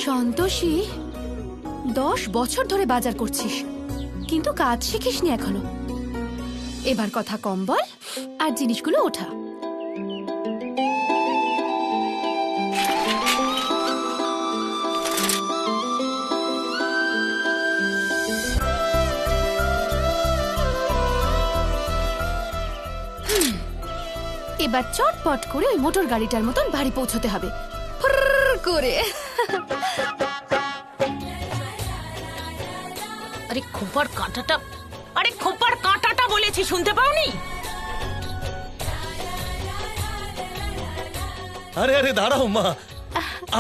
সন্তোষী, 10 বছর ধরে বাজার করছিস, কিন্তু কাজ শিখিসনি এখনো। এবার কথা কম বল আর জিনিসগুলো ওঠা। এবার চটপট করে ওই মোটর গাড়িটার মতন বাড়ি পৌঁছতে হবে করে। আরে খোপার কাঁটাটা, আরে খোপার কাঁটাটা বলেছি, শুনতে পাওনি? আরে আরে দাঁড়াও মা,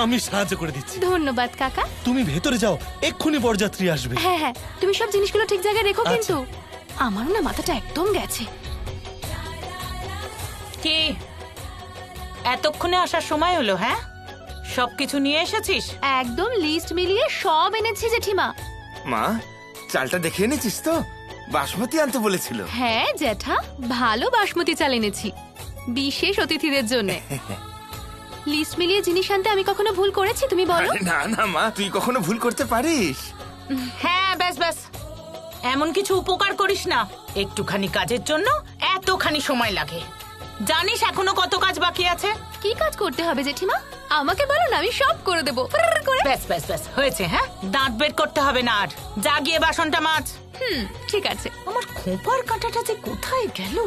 আমি সাহায্য করে দিচ্ছি। ধন্যবাদ কাকা। তুমি ভেতরে যাও, এক্ষুনি বরযাত্রী আসবে। হ্যাঁ হ্যাঁ, তুমি সব জিনিসগুলো ঠিক জায়গায় রেখো। আচ্ছা। কিন্তু আমার না মাথাটা একদম গেছে। কি এতক্ষণে আসার সময় হলো? হ্যাঁ, সবকিছু নিয়ে এসেছিস? একদম লিস্ট মিলিয়ে সব এনেছি জেঠিমা। মা, চালটা দেখে এনেছিস তো? বাসমতি আনতে বলেছিল। হ্যাঁ জ্যাঠা, ভালো বাসমতি চাল এনেছি বিশেষ অতিথিদের জন্য। লিস্ট মিলিয়ে জিনিস আনতে আমি কখনো ভুল করেছি তুমি বলো? আরে না না মা, তুই কখনো ভুল করতে পারিস? হ্যাঁ, ব্যাস ব্যাস, এমন কিছু উপকার করিস না। একটুখানি কাজের জন্য এতখানি সময় লাগে। জানিস এখনো কত কাজ বাকি আছে? কি কাজ করতে হবে জেঠিমা? আমাকে বলো না, আমি সব করে দেবো। ব্যাস ব্যাস ব্যাস, হয়েছে। হ্যাঁ, দাঁত বের করতে হবে না আর। যা গিয়ে বাসনটা মাছ। ঠিক আছে। আমার খোপার কাঁটাটা যে কোথায় গেল?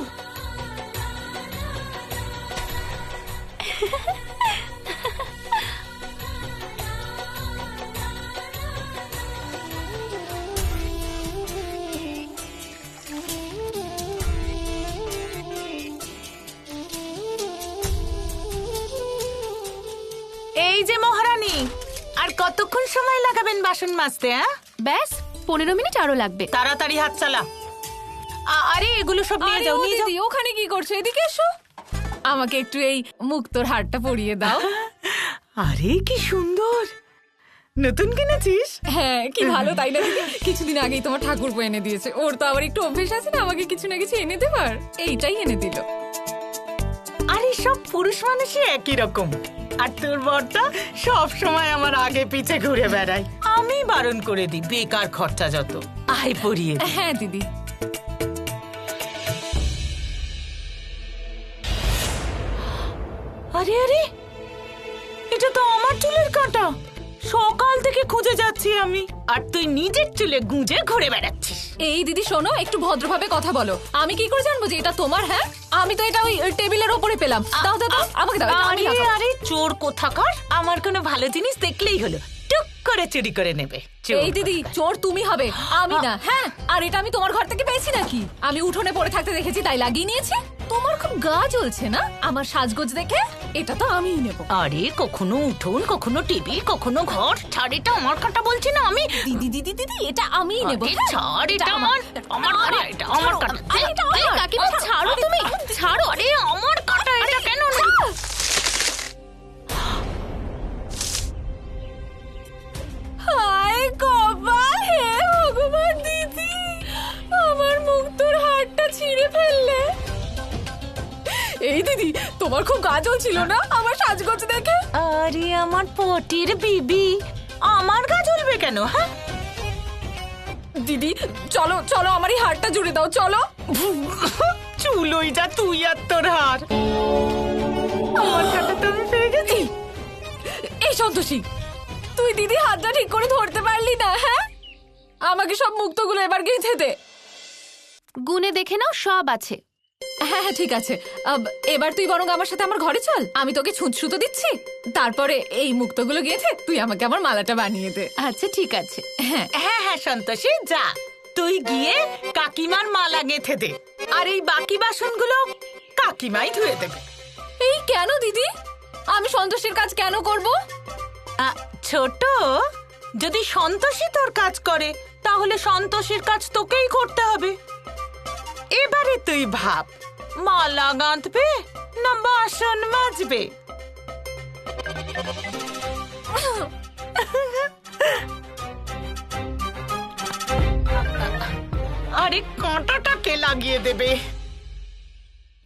এই যে মহারানী, আর কতক্ষণ সময় লাগাবেন বাসন মাজতে? হ্যাঁ, ব্যাস 15 মিনিট আরো লাগবে। তাড়াতাড়ি হাত চালা। আরে এগুলো সব নিয়ে যাও, নিয়ে যাও। ওখানে কি করছো? এদিকে এসো, আমাকে একটু এই মুক্তোর হারটা পরিয়ে দাও। আরে কি সুন্দর, নতুন কিনেছিস? হ্যাঁ, কি ভালো তাই না দিদি? কিছুদিন আগেই তোমার ঠাকুরপো এনে দিয়েছে। ওর তো আবার একটু অভ্যেস আছে না আমাকে কিছু না কিছু এনে দেবার, এইটাই এনে দিল। আরে সব পুরুষ মানুষই একই রকম। আর তোর বরটা সব সময় আমার আগে পিছে ঘুরে বেড়ায়। আমি বারণ করে দিই, বেকার খরচা যত। আয় পরিয়ে দে। হ্যাঁ দিদি। আরে আরে, এটা তো আমার চুলের কাঁটা। সকাল থেকে খুঁজে যাচ্ছি আমি, আর তুই নিজের চুলে গুঁজে ঘুরে বেড়াচ্ছিস। এই দিদি শোনো, একটু ভদ্রভাবে কথা বলো। আমি কি করে জানবো যে এটা তোমার? হ্যাঁ, আমি তো এটা ওই টেবিলের ওপরে পেলাম। দাও দাও দাও, আমাকে দাও, এটা আমি আরে লাগাবো। আরে, চোর কোথাকার! আমার কোনো ভালো জিনিস দেখলেই হলো টুক করে চুরি করে নেবে। চোর। এই দিদি, চোর তুমি হবে, আমি না। হ্যাঁ, আর এটা আমি তোমার ঘর থেকে পেয়েছি নাকি? আমি উঠোনে পড়ে থাকতে দেখেছি তাই লাগিয়ে নিয়েছি। তোমার খুব গা জ্বলছে না আমার সাজগোজ দেখে? এটা তো আমিই নেব। আরে কখনো উঠোন, কখনো টেবিল, কখনো ঘর। ছাড়, এটা আমার কাঁটা বলছি না আমি। দিদি দিদি দিদি, এটা আমিই নেব। আরে ছাড়, এটা আমার কাঁটা, এটা আমার কাঁটা। আরে এটা আমার, কাকিমা ছাড়ো তুমি, ছাড়ো। আরে আমার কাঁটা, এটা কেন না? হায় কপাল, হে ভগবান দিদি, আমার মুক্তোর হারটা ছিঁড়ে ফেললে। এই দিদি, তোমার খুব গা জ্বলছিল না আমার সাজগোজ দেখে? আরে আমার পটির বিবি, আমার গা জ্বলবে কেন? হ্যাঁ, দিদি চলো চলো, আমার এই হারটা জুড়ে দাও, চলো। চুলোই যা তুই আর তোর হার। আমার কাঁটা তো আমি পেয়ে গেছি। এই সন্তোষী, তুই দিদি হাতটা ঠিক করে ধরতে পারলি না? হ্যাঁ, আমাকে সব মুক্তগুলো এবার গেঁথে দে। গুনে দেখে নাও, সব আছে। হ্যাঁ হ্যাঁ ঠিক আছে। এবার তুই বরং আমার সাথে আমার ঘরে চল, আমি তোকে ছুঁচ সুতো দিচ্ছি। তারপরে এই মুক্তগুলো গেঁথে তুই আমাকে আমার মালাটা বানিয়ে দে। আচ্ছা ঠিক আছে। হ্যাঁ হ্যাঁ হ্যাঁ সন্তোষী, যা তুই গিয়ে কাকিমার মালা গেঁথে দে, আর এই বাকি বাসনগুলো কাকিমাই ধুয়ে দেবে। এই কেন দিদি, আমি সন্তোষীর কাজ কেন করব? ছোট, যদি সন্তোষী তোর কাজ করে তাহলে সন্তোষীর কাজ তোকেই করতে হবে। এবারে তুই ভাব, মালা গাঁথবে না বাসন মাজবে? আরে কাঁটাটা কে লাগিয়ে দেবে?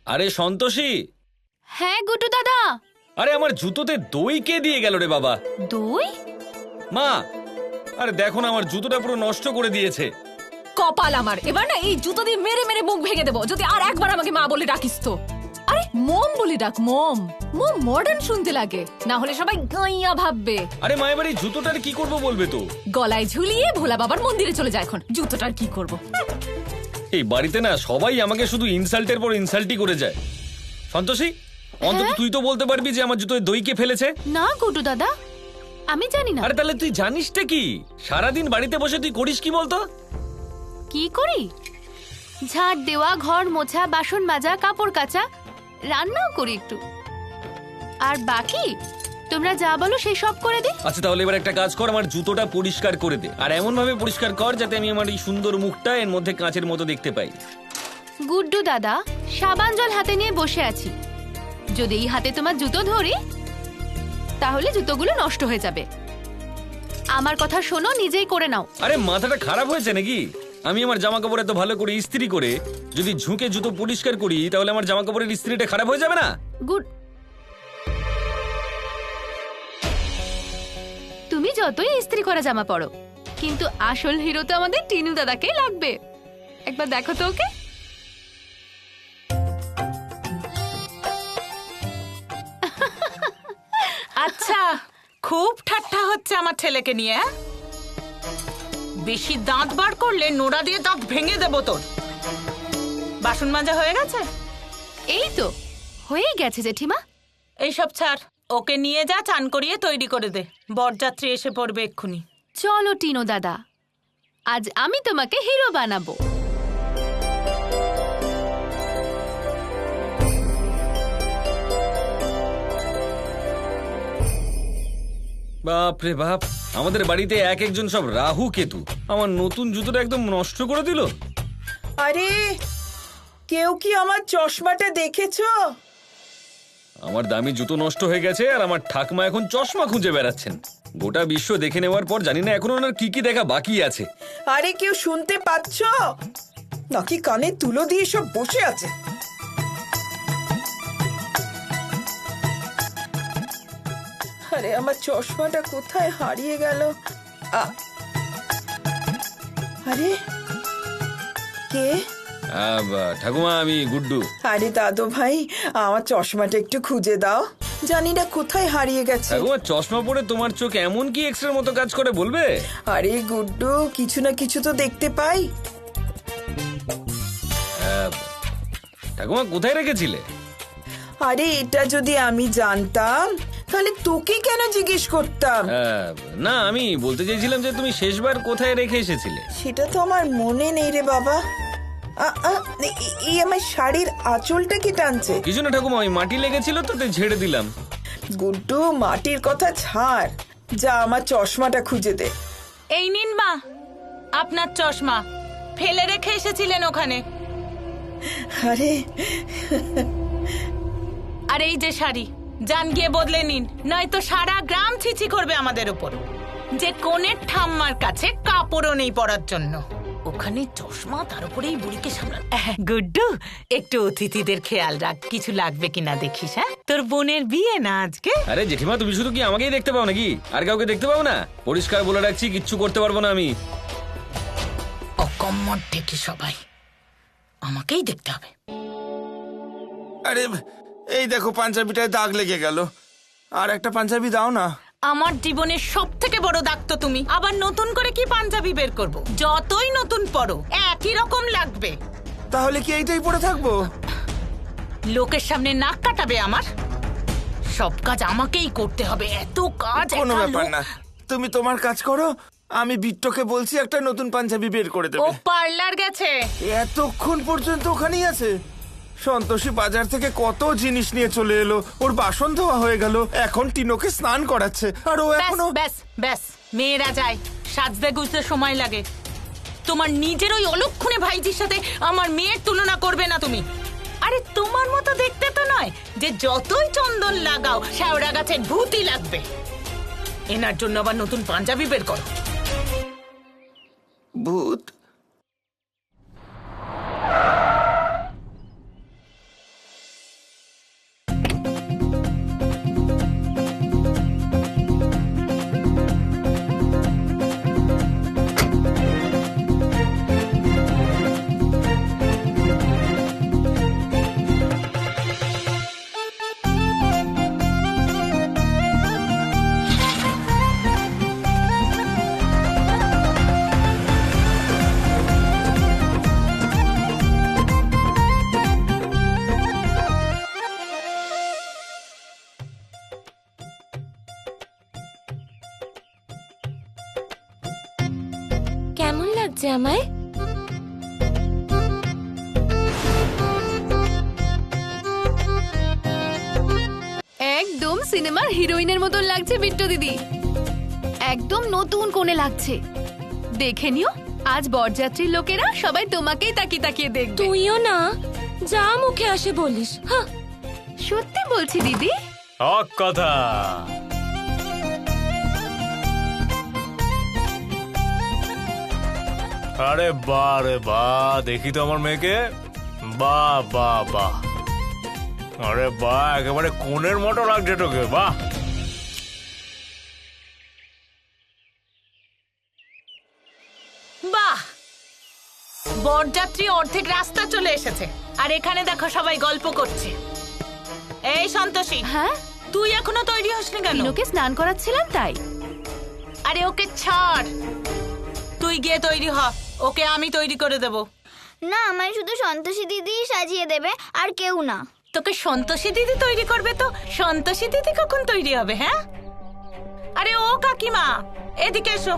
আরে সন্তোষী, হ্যাঁ গুটু দাদা। আরে আমার জুতোতে দই কে দিয়ে গেল রে বাবা? দই? মা, আরে দেখো না, আমার জুতোটা পুরো নষ্ট করে দিয়েছে। কপাল আমার, এবার না এই জুতো দিয়ে মেরে মেরে মুখ ভেঙে দেবো যদি আর একবার আমাকে মা বলে ডাকিস তো। আরে মম বলে ডাক, মম। মম মডার্ন শুনতে লাগে, না হলে সবাই গাইয়া ভাববে। আরে মা, এবার এই জুতোটার কি করবো বলবে তো? গলায় ঝুলিয়ে ভোলা বাবার মন্দিরে চলে যায় এখন। জুতোটার কি করব? এই বাড়িতে না সবাই আমাকে শুধু ইনসাল্টের পর ইনসাল্টই করে যায়। সন্তোষী, অন্তত তুই তো বলতে পারবি যে আমার জুতোয় দই কে ফেলেছে। না গুড্ডু দাদা, আমি জানি না। আরে তাহলে তুই জানিসটা কি? সারাদিন বাড়িতে বসে তুই করিস কি বলতো? কি করি? ঝাড় দেওয়া, ঘর মোছা, বাসন মাজা, কাপড় কাচা, রান্নাও করি একটু। আর বাকি তোমরা যা বলো সেই সব করে দিই। আচ্ছা তাহলে এবার একটা কাজ কর, আমার জুতোটা পরিষ্কার করে দে, আর এমন ভাবে পরিষ্কার কর যাতে আমি আমার এই সুন্দর মুখটা এর মধ্যে কাঁচের মতো দেখতে পাই। গুড্ডু দাদা, সাবান জল হাতে নিয়ে বসে আছি, যদি এই হাতে তোমার জুতো ধরি তাহলে জুতোগুলো নষ্ট হয়ে যাবে। আমার কথা শোনো, নিজেই করে নাও। আরে মাথাটা খারাপ হয়েছে নাকি? আমি আমার জামা কাপড় এত ভালো করে ইস্ত্রি করে যদি ঝুঁকে জুতো পরিষ্কার করি তাহলে আমার জামা কাপড়ের ইস্ত্রিটা খারাপ হয়ে যাবে না? গুড, তুমি যতই ইস্ত্রি করা জামা পরো, কিন্তু আসল হিরো তো আমাদের টিনু দাদাকেই লাগবে। একবার দেখো তো ওকে। আচ্ছা, খুব ঠাট্টা হচ্ছে আমার ছেলেকে নিয়ে। হ্যাঁ? বেশি দাঁত বার করলে নোড়া দিয়ে দাঁত ভেঙে দেবো তোর। বাসন মাজা হয়ে গেছে? এই তো হয়েই গেছে জেঠিমা। এইসব ছাড়, ওকে নিয়ে যা, চান করিয়ে তৈরি করে দে, বরযাত্রী এসে পড়বে এক্ষুনি। চলো টিনো দাদা, আজ আমি তোমাকে হিরো বানাবো। বাপ রে বাপ, আমাদের বাড়িতে এক একজন সব রাহু কেতু। আমার নতুন জুতোটা একদম নষ্ট করে দিল। আরে কেউ কি আমার চশমাটা দেখেছো? আমার দামি জুতো নষ্ট হয়ে গেছে আর আমার ঠাকমা এখন চশমা খুঁজে বেড়াচ্ছেন। গোটা বিশ্ব দেখে নেওয়ার পর জানি না এখনো ওনার কি কি দেখা বাকি আছে। আরে কেউ শুনতে পাচ্ছ নাকি? কানে তুলো দিয়ে সব বসে আছে। আরে আমার চশমাটা কোথায় হারিয়ে গেল? আরে কে? ঠাকুমা, আমি গুড্ডু। আরে দাদু ভাই, আমার চশমাটা একটু খুঁজে দাও, জানি না কোথায় হারিয়ে গেছে। ঠাকুমা, চশমা পরে তোমার চোখ এমন কি এক্সরের মতো কাজ করে বলবে? আরে গুড্ডু, কিছু না কিছু তো দেখতে পাই। ঠাকুমা, কোথায় রেখেছিলে? আরে এটা যদি আমি জানতাম তাহলে তোকে কেন জিজ্ঞেস করতাম? না, আমি বলতে চাইছিলাম যে তুমি শেষবার কোথায় রেখে এসেছিলে। সেটা তো আমার মনে নেই রে বাবা। এই আমার শাড়ির আঁচলটা কি টানছে? কিছু না ঠাকুমা, ওই মাটি লেগেছিল তো তাই ঝেড়ে দিলাম। গুড্ডু, মাটির কথা ছাড়, যা আমার চশমাটা খুঁজে দে। এই নিন মা, আপনার চশমা। ফেলে রেখে এসেছিলেন ওখানে। আরে আর এই যে শাড়ি, যান গিয়ে বদলে নিন, নয়তো সারা গ্রাম ছিছি করবে আমাদের উপর যে কোণের ঠাম্মার কাছে কাপড়ও নেই পরার জন্য। ওখানে চশমা, তার উপরে এই বুড়িকে সামলান। গুড্ডু, একটু অতিথিদের খেয়াল রাখ, কিছু লাগবে কিনা দেখিস। হ্যাঁ, তোর বোনের বিয়ে না আজকে। আরে জেঠিমা, তুমি শুধু কি আমাকেই দেখতে পাও নাকি? আর কাউকে দেখতে পাও না? পরিষ্কার বলে রাখছি, কিচ্ছু করতে পারবো না আমি। অকম্মর দেখি সবাই, আমাকেই দেখতে হবে। আরে এই দেখো, পাঞ্জাবিটায় দাগ লেগে গেল, আর একটা পাঞ্জাবি দাও না। আমার জীবনের সব থেকে বড় দাগ তো তুমি। আবার নতুন করে কি পাঞ্জাবি বের করব? যতই নতুন পরো একই রকম লাগবে। তাহলে কি এইটাই পরে থাকবো? লোকের সামনে নাক কাটাবে আমার? সব কাজ আমাকেই করতে হবে, এত কাজ। কোনো একা ব্যাপার লোক। না, তুমি তোমার কাজ করো, আমি বিট্টোকে বলছি একটা নতুন পাঞ্জাবি বের করে ও দেবে। পার্লার গেছে। এতক্ষণ পর্যন্ত ওখানেই আছে? সন্তোষী বাজার থেকে কত জিনিস নিয়ে চলে এলো, ওর বাসন ধোয়া হয়ে গেল, এখন টিনোকে স্নান করাচ্ছে, আর ও ব্যাস এখনো। ব্যাস ব্যাস, মেয়েরা যায়, সাজতে গুজতে সময় লাগে। তোমার নিজের ওই অলক্ষণে ভাইজির সাথে আমার মেয়ের তুলনা করবে না তুমি। আরে তোমার মতো দেখতে তো নয় যে যতই চন্দন লাগাও শেওড়া গাছের ভূতই লাগবে। এনার জন্য আবার নতুন পাঞ্জাবি বের করো। ভূত? লাগছে আমায়? একদম সিনেমার হিরোইনের মতন লাগছে বিট্টু দিদি, একদম নতুন কোণে লাগছে। দেখে নিও, আজ বরযাত্রীর লোকেরা সবাই তোমাকেই তাকিয়ে তাকিয়ে দেখবে। তুইও না, যা মুখে আসে বলিস। হ্যাঁ, সত্যি বলছি দিদি। হক কথা। আরে বাহ রে বাহ, দেখি তো আমার মেয়েকে। বাহ বাহ বাহ, আরে বাহ, একেবারে কোণের মতো লাগছে তোকে। বাহ, বাহ, বরযাত্রী অর্ধেক রাস্তা চলে এসেছে, আর এখানে দেখো সবাই গল্প করছে। এই সন্তোষী, হ্যাঁ, তুই এখনো তৈরি হসনি কেন? তিনোকে স্নান করাচ্ছিলাম তাই। আরে ওকে ছাড়, তুই গিয়ে তৈরি হ, ওকে আমি তৈরি করে দেব। না, আমায় শুধু সন্তোষী দিদিই সাজিয়ে দেবে, আর কেউ না। তোকে সন্তোষী দিদি তৈরি করবে তো সন্তোষী দিদি কখন তৈরি হবে? হ্যাঁ, আরে ও কাকিমা, এদিকে এসো।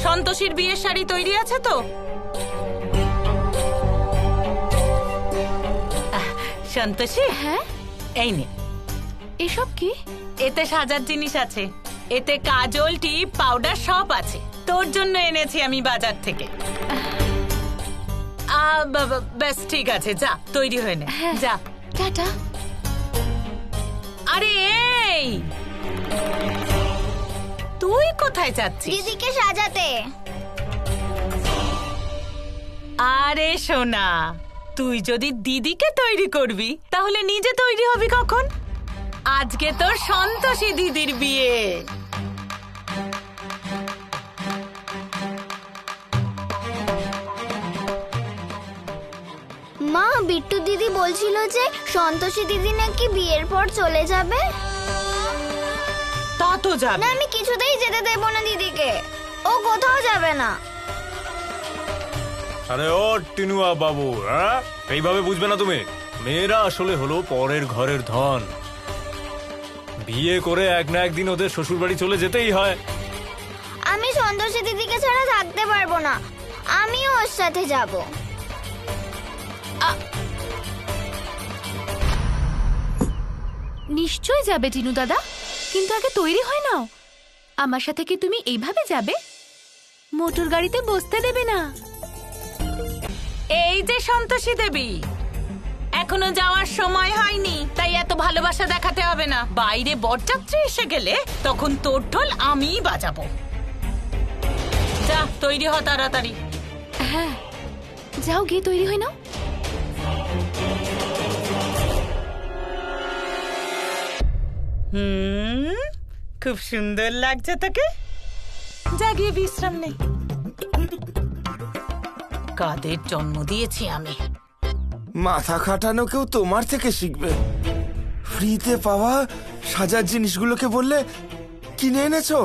সন্তোষীর বিয়ের শাড়ি তৈরি আছে তো? সন্তোষী, হ্যাঁ, এই নে, এসব কি? এতে সাজার জিনিস আছে, এতে কাজল, টিপ, পাউডার সব আছে। তোর জন্য এনেছি আমি বাজার থেকে। ব্যাস ঠিক আছে, যা তৈরি হয়ে নে, হ্যাঁ। যা। টাটা। আরে এই, তুই কোথায় যাচ্ছিস? দিদিকে সাজাতে। আরে সোনা, তুই যদি দিদিকে তৈরি করবি তাহলে নিজে তৈরি হবি কখন? আজকে তোর সন্তোষী দিদির বিয়ে। মা, বিট্টু দিদি বলছিল যে সন্তোষী দিদি নাকি বিয়ের পর চলে যাবে। তা তো যাবে। না, আমি কিছুতেই যেতে দেবো না দিদিকে, ও কোথাও যাবে না। আরে ও টিনুয়া বাবু, হ্যাঁ, এইভাবে বুঝবে না তুমি। মেয়েরা আসলে হলো পরের ঘরের ধন। বিয়ে করে এক না একদিন ওদের শ্বশুর বাড়ি চলে যেতেই হয়। আমি সন্তোষী দিদিকে ছাড়া থাকতে পারবো না, আমিও ওর সাথে যাব। নিশ্চয় যাবে টিনু দাদা, কিন্তু আগে তৈরি হয় নাও। আমার সাথে কি তুমি এইভাবে যাবে? মোটর গাড়িতে বসতে দেবে না। এই যে সন্তোষী দেবী, এখনো যাওয়ার সময় হয়নি, তাই এত ভালোবাসা দেখাতে হবে না। বাইরে বরযাত্রী এসে গেলে তখন তোর ঢোল আমিই বাজাবো। যা তৈরি হ তাড়াতাড়ি। হ্যাঁ, যাও গিয়ে তৈরি হয় নাও। খুব সুন্দর লাগছে তোকে, যা গিয়ে বিশ্রাম নে। কাদের জন্ম দিয়েছি আমি? মাথা খাটানো কেউ তোমার থেকে শিখবে। ফ্রিতে পাওয়া সাজার জিনিসগুলোকে বললে কিনে এনেছো।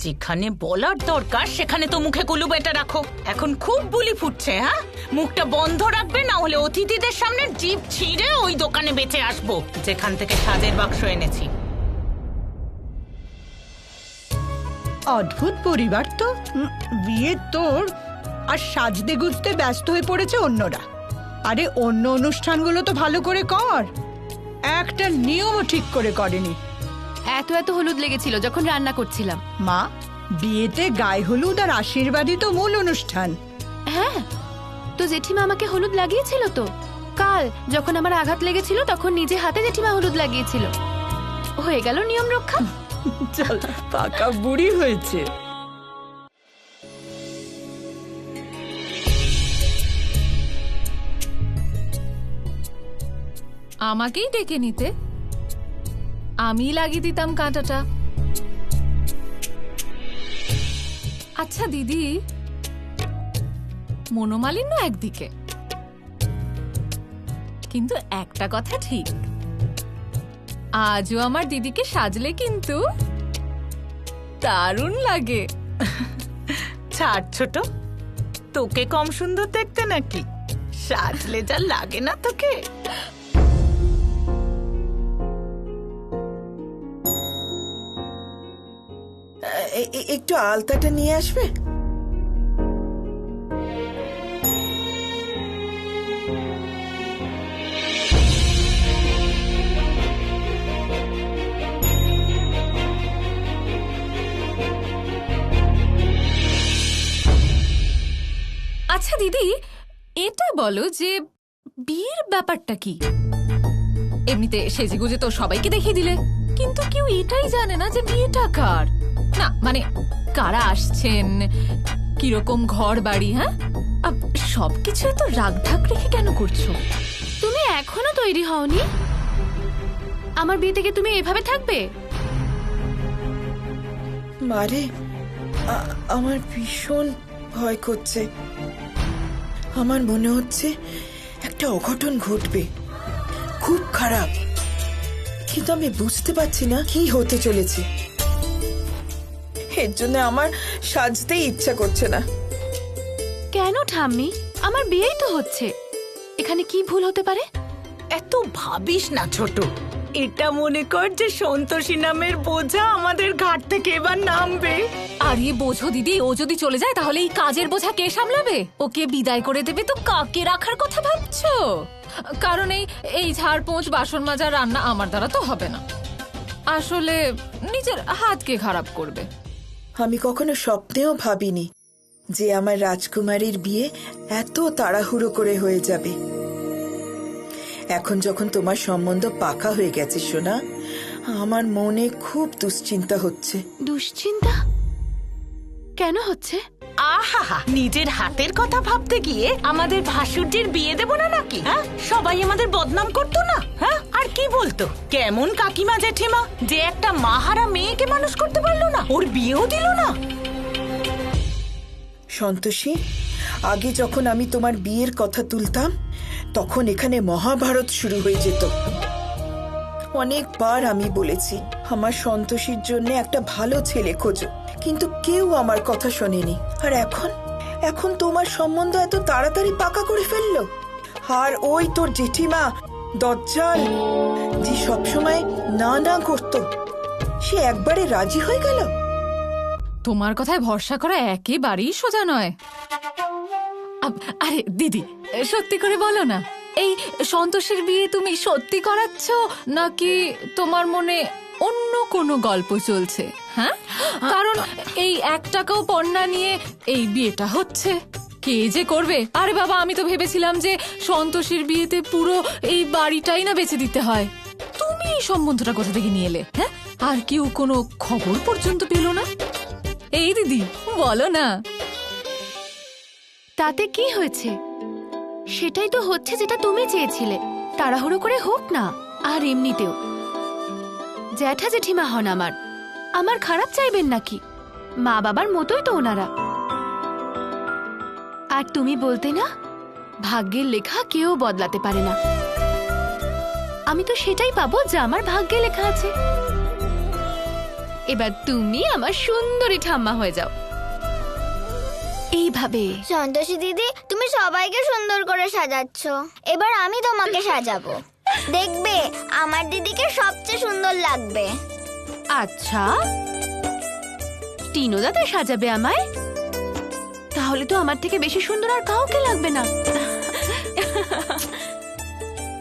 যেখানে বলার দরকার সেখানে তো মুখে কুলু বেটা রাখো। এখন খুব বুলি ফুটছে। হ্যাঁ, মুখটা বন্ধ রাখবে, না হলে অতিথিদের সামনে জিভ ছিঁড়ে ওই দোকানে বেঁচে আসবো যেখান থেকে সাজের বাক্স এনেছি। অদ্ভুত পরিবার তো। বিয়ে তোর, আর সাজতে গুজতে ব্যস্ত হয়ে পড়েছে অন্যরা। আরে অন্য অনুষ্ঠানগুলো তো ভালো করে কর, একটা নিয়মও ঠিক করে করেনি। এত এত হলুদ লেগেছিল যখন রান্না করছিলাম। মা, বিয়েতে গায়ে হলুদ আর আশীর্বাদই তো মূল অনুষ্ঠান। হ্যাঁ, তো জেঠিমা আমাকে হলুদ লাগিয়েছিল তো। কাল যখন আমার আঘাত লেগেছিল তখন নিজে হাতে জেঠিমা হলুদ লাগিয়েছিল। হয়ে গেল নিয়ম রক্ষা। চল, পাকা বুড়ি হয়েছে। আমাকেই ডেকে নিতে, আমি লাগিয়ে দিতাম কাঁটাটা। আচ্ছা দিদি, মনোমালিন্য একদিকে, কিন্তু একটা কথা ঠিক, আজও আমার দিদিকে সাজলে কিন্তু দারুণ লাগে। ছাড় ছোট, তোকে কম সুন্দর দেখতে নাকি? সাজলে যা লাগে না তোকে। একটু আলতাটা নিয়ে আসবে? আচ্ছা দিদি, এটা বলো যে বিয়ের ব্যাপারটা কি? এমনিতে সেজেগুজে তো সবাইকে দেখিয়ে দিলে, কিন্তু কেউ এটাই জানে না যে বিয়েটা কার। না মানে কারা আসছেন, কিরকম ঘর বাড়ি, হ্যাঁ সবকিছু এত রাগঢাক রেখে কেন করছো? তুমি এখনো তৈরি হওনি? আমার বিয়ে থেকে তুমি এভাবে থাকবে? মারে, আমার ভীষণ ভয় করছে। আমার মনে হচ্ছে একটা অঘটন ঘটবে, খুব খারাপ, কিন্তু আমি বুঝতে পারছি না কি হতে চলেছে। এর জন্য আমার সাজতেই ইচ্ছা করছে না। কেন ঠাম্মি? আমার বিয়েই তো হচ্ছে, এখানে কি ভুল হতে পারে? এত ভাবিস না ছোট। এটা মনে কর যে সন্তোষী নামের বোঝা আমাদের ঘাট থেকে এবার নামবে। আর ইয়ে বোঝো দিদি, ও যদি চলে যায় তাহলে এই কাজের বোঝা কে সামলাবে? ওকে বিদায় করে দেবে তো কাকে রাখার কথা ভাবছো? কারণ এই ঝাড়পোঁছ, বাসন মাজা, রান্না আমার দ্বারা তো হবে না। আসলে নিজের হাতকে খারাপ করবে। আমি কখনো স্বপ্নেও ভাবিনি যে আমার রাজকুমারীর বিয়ে এত তাড়াহুড়ো করে হয়ে যাবে। এখন যখন তোমার সম্বন্ধ পাকা হয়ে গেছে সোনা, আমার মনে খুব দুশ্চিন্তা হচ্ছে। দুশ্চিন্তা কেন হচ্ছে? আহা, নিজের হাতের কথা ভাবতে গিয়ে আমাদের ভাসুরজির বিয়ে দেব না নাকি? হ্যাঁ, সবাই আমাদের বদনাম করতো না? হ্যাঁ, আর কি বলতো কেমন কাকিমা জেঠিমা যে একটা মাহারা মেয়েকে মানুষ করতে পারলো না, ওর বিয়েও দিল না। সন্তোষী, আগে যখন আমি তোমার বিয়ের কথা তুলতাম তখন এখানে মহাভারত শুরু হয়ে যেত। অনেকবার আমি বলেছি আমার সন্তোষীর জন্য একটা ভালো ছেলে খোঁজো, কিন্তু কেউ আমার কথা শোনেনি। আর এখন তোমার সম্বন্ধ এত তাড়াতাড়ি পাকা করে ফেললো। আর ওই তোর জেঠিমা দজ্জাল, যে সবসময় না না করতো, সে একবারে রাজি হয়ে গেল। তোমার কথায় ভরসা করা একেবারেই সোজা নয়। আরে দিদি, সত্যি করে বলো না, এই সন্তোষের বিয়ে তুমি সত্যি করাচ্ছ নাকি তোমার মনে অন্য কোনো গল্প চলছে? হ্যাঁ, কারণ এই 1 টাকাও পণ্যা নিয়ে এই বিয়েটা হচ্ছে, কে যে করবে? আরে বাবা, আমি তো ভেবেছিলাম যে সন্তোষীর বিয়েতে পুরো এই বাড়িটাই না বেচে দিতে হয়। তুমি এই সম্বন্ধটা কোথা থেকে নিয়ে এলে? হ্যাঁ, আর কেউ কোনো খবর পর্যন্ত পেল না? এই দিদি বলো না। তাতে কি হয়েছে? সেটাই তো হচ্ছে যেটা তুমি চেয়েছিলে। তাড়াহুড়ো করে হোক না। আর এমনিতেও জ্যাঠা জেঠিমা হন আমার খারাপ চাইবেন নাকি? মা বাবার মতোই তো ওনারা। আর তুমি বলতে না, ভাগ্যের লেখা কেউ বদলাতে পারে না। আমি তো সেটাই পাবো যা আমার ভাগ্যে লেখা আছে। এবার তুমি আমার সুন্দরী ঠাম্মা হয়ে যাও এইভাবে। সন্তোষী দিদি, তুমি সবাইকে সুন্দর করে সাজাচ্ছ, এবার আমি তোমাকে সাজাবো। দেখবে আমার দিদিকে সবচেয়ে সুন্দর লাগবে। আচ্ছা, টিনো দাদা সাজাবে আমায়? তাহলে তো আমার থেকে বেশি সুন্দর আর কাউকে লাগবে না।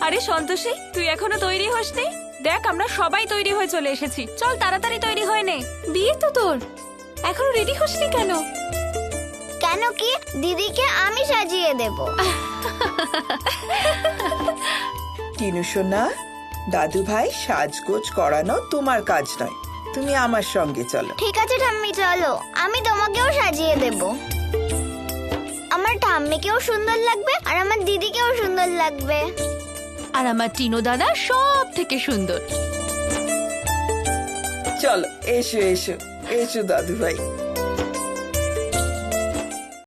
আরে সন্তোষী, তুই এখনো তৈরি হসনি? দেখ, আমরা সবাই তৈরি হয়ে চলে এসেছি। চল তাড়াতাড়ি তৈরি হয়ে নে। বিয়ে তো তোর, এখনো রেডি হসনি কেন? কেন কি, দিদিকে আমি সাজিয়ে দেব। টিনু সোনা, দাদু ভাই সাজগোজ করানো তোমার কাজ নয়, তুমি আমার সঙ্গে চলো। ঠিক আছে ঠাম্মি, চলো, আমি তোমাকেও সাজিয়ে দেব। আমার ঠাম্মিকেও সুন্দর লাগবে আর আমার দিদিকেও সুন্দর লাগবে। আর আমার টিনো দাদা সব থেকে সুন্দর। চলো, এসো এসো এসো দাদু ভাই।